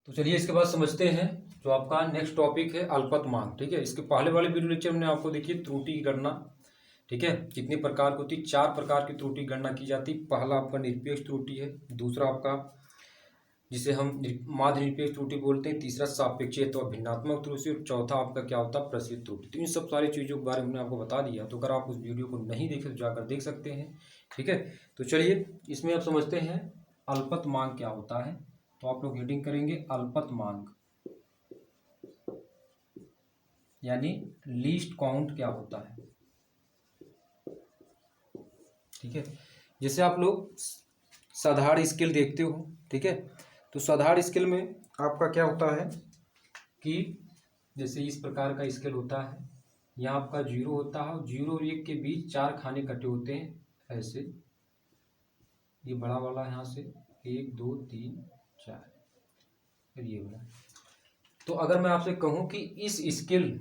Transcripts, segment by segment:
तो चलिए इसके बाद समझते हैं जो आपका नेक्स्ट टॉपिक है अल्पतमांक। ठीक है, इसके पहले वाले वीडियो लेक्चर में आपको देखिए त्रुटि की गणना, ठीक है, कितने प्रकार की होती है। 4 प्रकार की त्रुटि गणना की जाती है। पहला आपका निरपेक्ष त्रुटि है, दूसरा आपका जिसे हम माध्य निरपेक्ष त्रुटि बोलते हैं, तीसरा सापेक्षीय अथवा भिन्नात्मक त्रुटि और चौथा आपका क्या होता है प्रसिद्ध त्रुटि। तो इन सब सारी चीज़ों के बारे में हमने आपको बता दिया। तो अगर आप उस वीडियो को नहीं देखे तो जाकर देख सकते हैं। ठीक है, तो चलिए इसमें आप समझते हैं अल्पतमांक क्या होता है। तो आप लोग हेडिंग करेंगे अल्पतमांक यानी लीस्ट काउंट क्या होता है। ठीक है, जैसे आप लोग साधारण स्केल देखते हो, ठीक है, तो साधारण स्केल में आपका क्या होता है कि जैसे इस प्रकार का स्केल होता है, यहाँ आपका 0 होता है और 0 और 1 के बीच 4 खाने कटे होते हैं ऐसे। ये बड़ा वाला यहाँ से 1 2 3 4, फिर ये बड़ा। तो अगर मैं आपसे कहूँ कि इस स्केल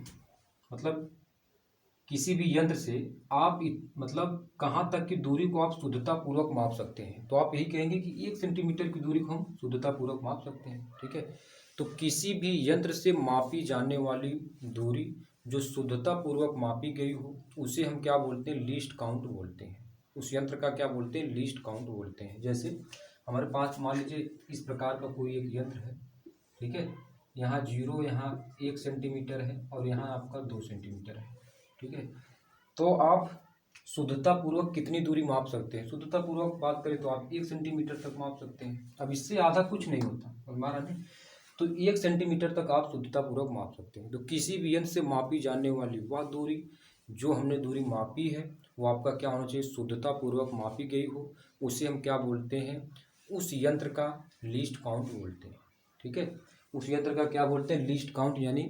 मतलब किसी भी यंत्र से आप मतलब कहाँ तक की दूरी को आप शुद्धता पूर्वक माप सकते हैं, तो आप यही कहेंगे कि 1 सेंटीमीटर की दूरी को हम शुद्धता पूर्वक माप सकते हैं। ठीक है, तो किसी भी यंत्र से मापी जाने वाली दूरी जो शुद्धता पूर्वक मापी गई हो उसे हम क्या बोलते हैं, लीस्ट काउंट बोलते हैं। उस यंत्र का क्या बोलते हैं, लीस्ट काउंट बोलते हैं। जैसे हमारे पास मान लीजिए इस प्रकार का कोई एक यंत्र है, ठीक है, यहाँ 0, यहाँ 1 सेंटीमीटर है और यहाँ आपका 2 सेंटीमीटर है। ठीक है, तो आप शुद्धता पूर्वक कितनी दूरी माप सकते हैं। शुद्धता पूर्वक बात करें तो आप 1 सेंटीमीटर तक माप सकते हैं। अब इससे आधा कुछ नहीं होता हमारा नहीं, तो 1 सेंटीमीटर तक आप शुद्धता पूर्वक माप सकते हैं। तो किसी भी यंत्र से मापी जाने वाली वह दूरी जो हमने दूरी मापी है वो आपका क्या होना चाहिए, शुद्धता पूर्वक मापी गई हो, उसे हम क्या बोलते हैं, उस यंत्र का लीस्ट काउंट बोलते हैं। ठीक है, उस यंत्र का क्या बोलते हैं, लीस्ट काउंट, यानी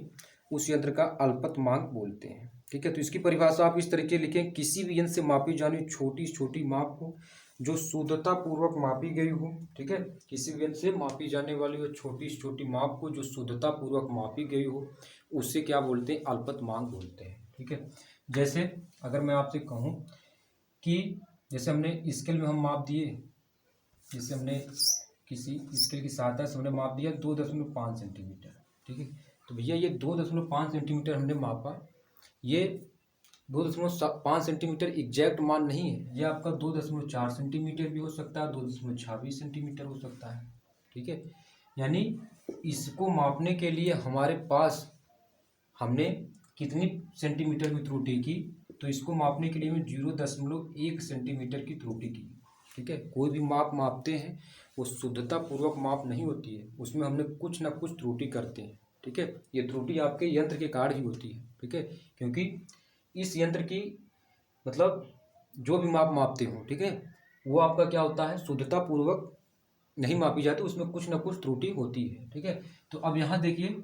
उस यंत्र का अल्पतमांक बोलते हैं। ठीक है, तो इसकी परिभाषा आप इस तरीके लिखें, किसी भी यंत्र से मापी जाने छोटी छोटी माप हो जो शुद्धता पूर्वक मापी गई हो। ठीक है, किसी भी यंत्र से मापी जाने वाली वो छोटी छोटी माप को जो शुद्धता पूर्वक मापी गई हो उससे क्या बोलते हैं, अल्पतमांक बोलते हैं। ठीक है, जैसे अगर मैं आपसे कहूँ कि जैसे हमने स्केल में हम माप दिए, जैसे हमने किसी स्केल की सहायता से हमने माप दिया 2.5 सेंटीमीटर। ठीक है, तो भैया ये 2.5 सेंटीमीटर हमने मापा, ये 2.5 सेंटीमीटर एग्जैक्ट मान नहीं है, ये आपका 2.4 सेंटीमीटर भी हो सकता है, 2.26 सेंटीमीटर हो सकता है। ठीक है, यानी इसको मापने के लिए हमारे पास हमने कितनी सेंटीमीटर की त्रुटि की, तो इसको मापने के लिए हमें 0.1 सेंटीमीटर की त्रुटि की। ठीक है, कोई भी माप मापते हैं वो शुद्धता पूर्वक माप नहीं होती है, उसमें हमने कुछ ना कुछ त्रुटि करते हैं। ठीक है, ये त्रुटि आपके यंत्र के कारण ही होती है। ठीक है, क्योंकि इस यंत्र की मतलब जो भी माप मापते हो, ठीक है, वो आपका क्या होता है, शुद्धता पूर्वक नहीं मापी जाती, उसमें कुछ ना कुछ त्रुटि होती है। ठीक है, तो अब यहाँ देखिए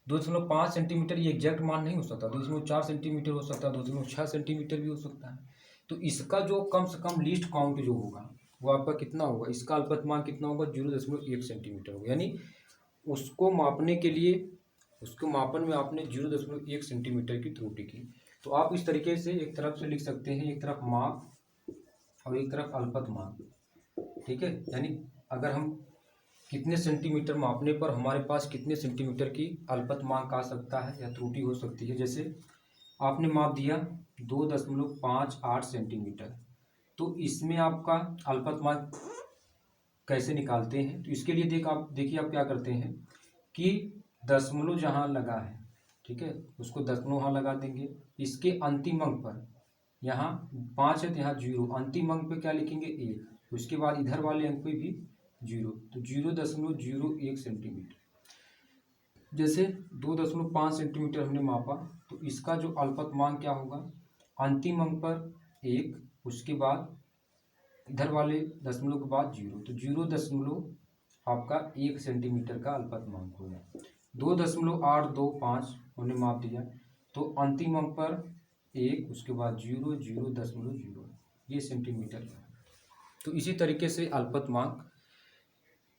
2.5 सेंटीमीटर ये एग्जैक्ट मान नहीं हो सकता, 2.4 सेंटीमीटर हो सकता है, 2.6 सेंटीमीटर भी हो सकता है। तो इसका जो कम से कम लीस्ट काउंट जो होगा वो आपका कितना होगा, इसका अल्पतमांक कितना होगा, 0.1 सेंटीमीटर होगा। यानी उसको मापने के लिए उसको मापन में आपने 0.1 सेंटीमीटर की त्रुटि की। तो आप इस तरीके से एक तरफ से लिख सकते हैं, एक तरफ माप और एक तरफ अल्पतमांक। ठीक है, यानी अगर हम कितने सेंटीमीटर मापने पर हमारे पास कितने सेंटीमीटर की अल्पतमांक आ सकता है या त्रुटि हो सकती है। जैसे आपने माप दिया 2.58 सेंटीमीटर, तो इसमें आपका अल्पतमांक कैसे निकालते हैं, तो इसके लिए देखिए आप क्या करते हैं कि दशमलव जहाँ लगा है, ठीक है, उसको दशमलव वहाँ लगा देंगे। इसके अंतिम अंक पर यहाँ 5 है तो यहाँ 0, अंतिम अंक पे क्या लिखेंगे 1, उसके बाद इधर वाले अंक पे भी 0, तो 0.01 सेंटीमीटर। जैसे 2.5 सेंटीमीटर हमने मापा, तो इसका जो अल्पतमांक क्या होगा, अंतिम अंक पर 1, उसके बाद इधर वाले दशमलव के बाद 0, तो 0.1 आपका 1 सेंटीमीटर का अल्पतमांक होगा। 2.825 हमने माप दिया, तो अंतिम अंक पर 1, उसके बाद 0, 0.0 ये सेंटीमीटर। तो इसी तरीके से अल्पतमांक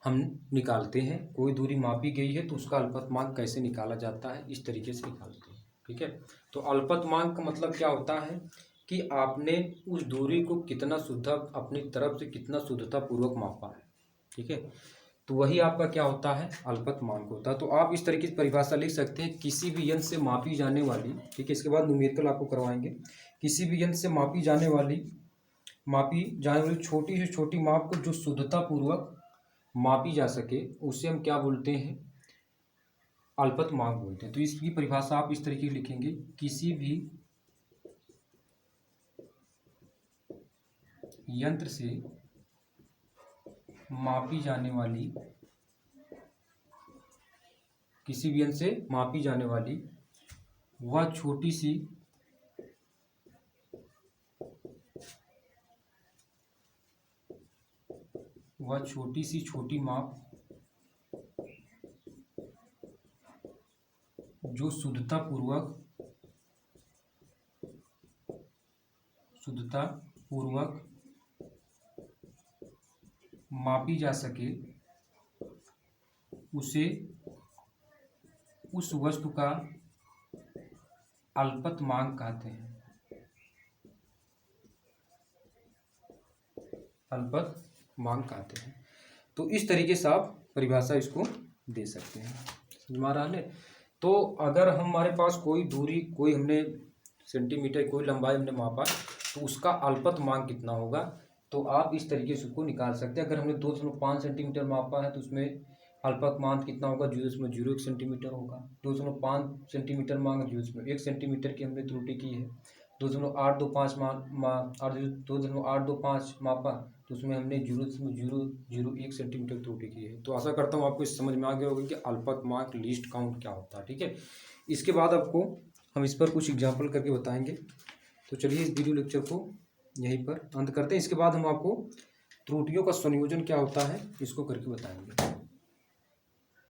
हम निकालते हैं। कोई दूरी मापी गई है तो उसका अल्पतमांक कैसे निकाला जाता है, इस तरीके से निकालते हैं। ठीक है, तो अल्पतमांक का मतलब क्या होता है कि आपने उस दूरी को कितना शुद्ध अपनी तरफ से कितना शुद्धता पूर्वक मापा है। ठीक है, तो वही आपका क्या होता है, अल्पतमांक होता है। तो आप इस तरीके की परिभाषा लिख सकते हैं, किसी भी यंत्र से मापी जाने वाली, ठीक है, इसके बाद न्यूमेरिकल आपको करवाएंगे, किसी भी यंत्र से मापी जाने वाली छोटी से छोटी माप को जो शुद्धतापूर्वक मापी जा सके उसे हम क्या बोलते हैं, अल्पतमांक बोलते हैं। तो इसकी परिभाषा आप इस तरीके की लिखेंगे, किसी भी यंत्र से मापी जाने वाली, किसी भी यंत्र से मापी जाने वाली वह छोटी सी छोटी माप जो शुद्धतापूर्वक मापी जा सके उसे उस वस्तु का अल्पतमांक कहते हैं, अल्पतमांक कहते हैं। तो इस तरीके से आप परिभाषा इसको दे सकते हैं, समझ में आ रहा है। तो अगर हमारे पास कोई दूरी, कोई हमने सेंटीमीटर, कोई लंबाई हमने मापा, तो उसका अल्पतमांक कितना होगा, तो आप इस तरीके से उसको निकाल सकते हैं। अगर हमने 2.5 सेंटीमीटर मापा है तो उसमें अल्पतमांक कितना होगा, 0.01 सेंटीमीटर होगा। 2.5 सेंटीमीटर मांगा, 0.1 सेंटीमीटर की हमने त्रुटि की है। 2.825 2.825 मापा तो उसमें हमने 0.001 सेंटीमीटर त्रुटि की है। तो आशा करता हूँ आपको इस समझ में आ गया होगा कि अल्पतमांक लीस्ट काउंट क्या होता है, ठीक है। इसके बाद आपको हम इस पर कुछ एग्जाम्पल करके बताएंगे। तो चलिए इस वीडियो लेक्चर को यहीं पर अंत करते हैं। इसके बाद हम आपको त्रुटियों का संयोजन क्या होता है इसको करके बताएंगे।